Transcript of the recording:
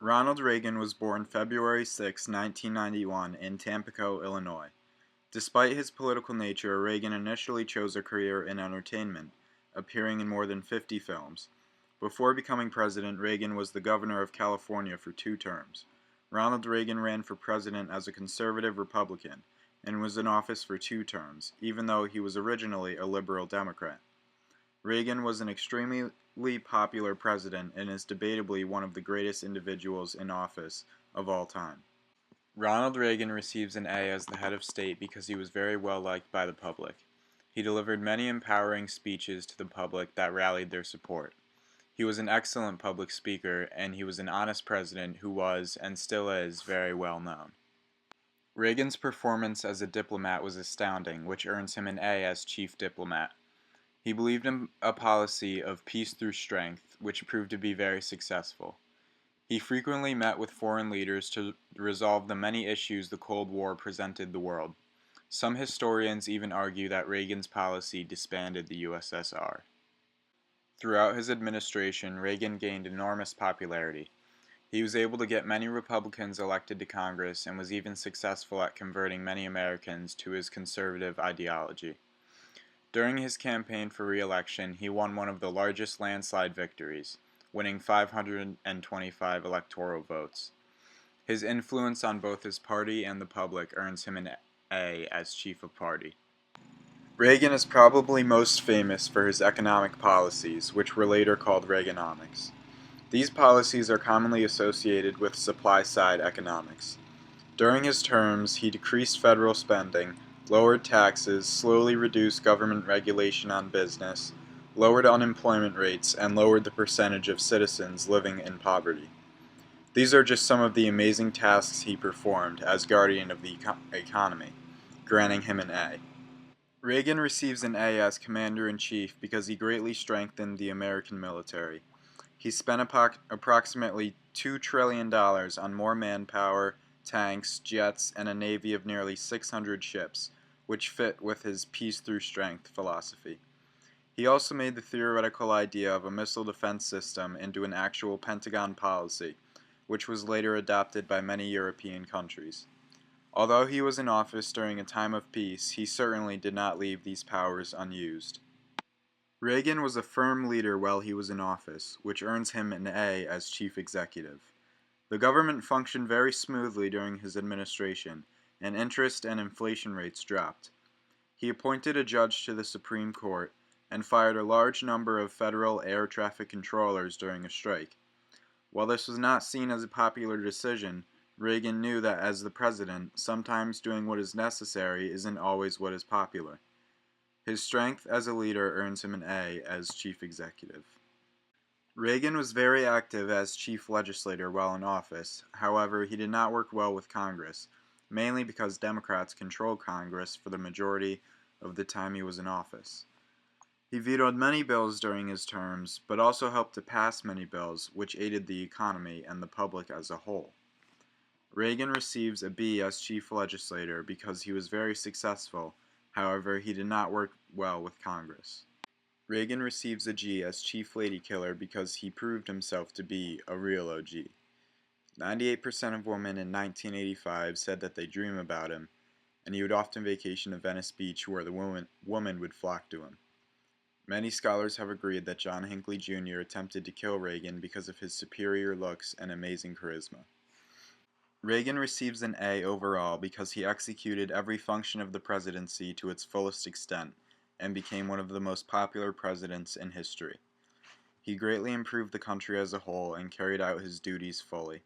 Ronald Reagan was born February 6, 1991, in Tampico, Illinois. Despite his political nature, Reagan initially chose a career in entertainment, appearing in more than 50 films. Before becoming president, Reagan was the governor of California for 2 terms. Ronald Reagan ran for president as a conservative Republican and was in office for 2 terms, even though he was originally a liberal Democrat. Reagan was an extremely popular president and is debatably one of the greatest individuals in office of all time. Ronald Reagan receives an A as the head of state because he was very well liked by the public. He delivered many empowering speeches to the public that rallied their support. He was an excellent public speaker, and he was an honest president who was, and still is, very well known. Reagan's performance as a diplomat was astounding, which earns him an A as chief diplomat. He believed in a policy of peace through strength, which proved to be very successful. He frequently met with foreign leaders to resolve the many issues the Cold War presented the world. Some historians even argue that Reagan's policy disbanded the USSR. Throughout his administration, Reagan gained enormous popularity. He was able to get many Republicans elected to Congress and was even successful at converting many Americans to his conservative ideology. During his campaign for re-election, he won one of the largest landslide victories, winning 525 electoral votes. His influence on both his party and the public earns him an A as chief of party. Reagan is probably most famous for his economic policies, which were later called Reaganomics. These policies are commonly associated with supply-side economics. During his terms, he decreased federal spending, lowered taxes, slowly reduced government regulation on business, lowered unemployment rates, and lowered the percentage of citizens living in poverty. These are just some of the amazing tasks he performed as guardian of the economy, granting him an A. Reagan receives an A as Commander-in-Chief because he greatly strengthened the American military. He spent approximately $2 trillion on more manpower, tanks, jets, and a navy of nearly 600 ships, which fit with his peace through strength philosophy. He also made the theoretical idea of a missile defense system into an actual Pentagon policy, which was later adopted by many European countries. Although he was in office during a time of peace, he certainly did not leave these powers unused. Reagan was a firm leader while he was in office, which earns him an A as chief executive. The government functioned very smoothly during his administration, and interest and inflation rates dropped. He appointed a judge to the Supreme Court and fired a large number of federal air traffic controllers during a strike. While this was not seen as a popular decision, Reagan knew that as the president, sometimes doing what is necessary isn't always what is popular. His strength as a leader earns him an A as chief executive. Reagan was very active as chief legislator while in office. However, he did not work well with Congress, mainly because Democrats controlled Congress for the majority of the time he was in office. He vetoed many bills during his terms, but also helped to pass many bills which aided the economy and the public as a whole. Reagan receives a B as chief legislator because he was very successful. However, he did not work well with Congress. Reagan receives a G as chief lady killer because he proved himself to be a real OG. 98% of women in 1985 said that they dream about him, and he would often vacation to Venice Beach where the woman would flock to him. Many scholars have agreed that John Hinckley Jr. attempted to kill Reagan because of his superior looks and amazing charisma. Reagan receives an A overall because he executed every function of the presidency to its fullest extent and became one of the most popular presidents in history. He greatly improved the country as a whole and carried out his duties fully.